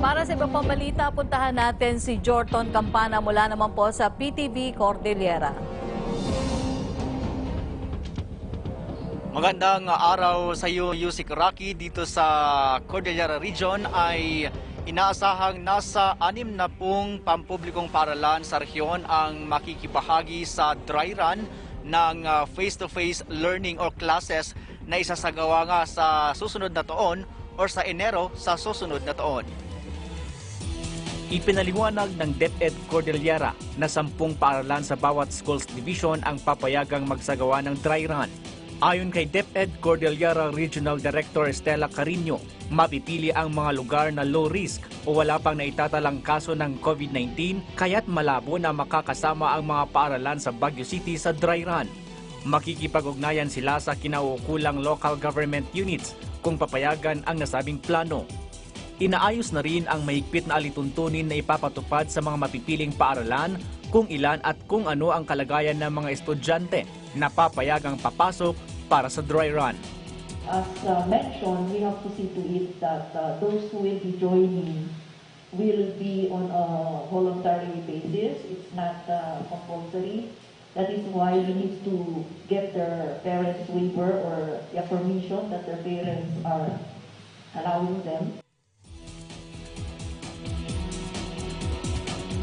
Para sa iba pang balita, puntahan natin si Jorton Campana mula naman po sa PTV Cordillera. Magandang araw sa iyo, Yusik Rocky. Dito sa Cordillera Region ay inaasahang nasa 60 pampublikong paaralan sa rehiyon ang makikibahagi sa dry run ng face-to-face learning or classes na isasagawa nga sa susunod na taon or sa Enero sa susunod na taon. Ipinaliwanag ng DepEd Cordillera na 10 paaralan sa bawat schools division ang papayagang magsagawa ng dry run. Ayon kay DepEd Cordillera Regional Director Stella Carino, mapipili ang mga lugar na low risk o wala pang naitatalang kaso ng COVID-19 kaya't malabo na makakasama ang mga paaralan sa Baguio City sa dry run. Makikipag-ugnayan sila sa kinauukulang local government units kung papayagan ang nasabing plano. Inaayos na rin ang mahigpit na alituntunin na ipapatupad sa mga mapipiling paaralan kung ilan at kung ano ang kalagayan ng mga estudyante na papayagang papasok para sa dry run. As mentioned, we have to see to it that those who will be joining will be on a voluntary basis. It's not compulsory. That is why we need to get their parents' waiver or the permission that their parents are allowing them.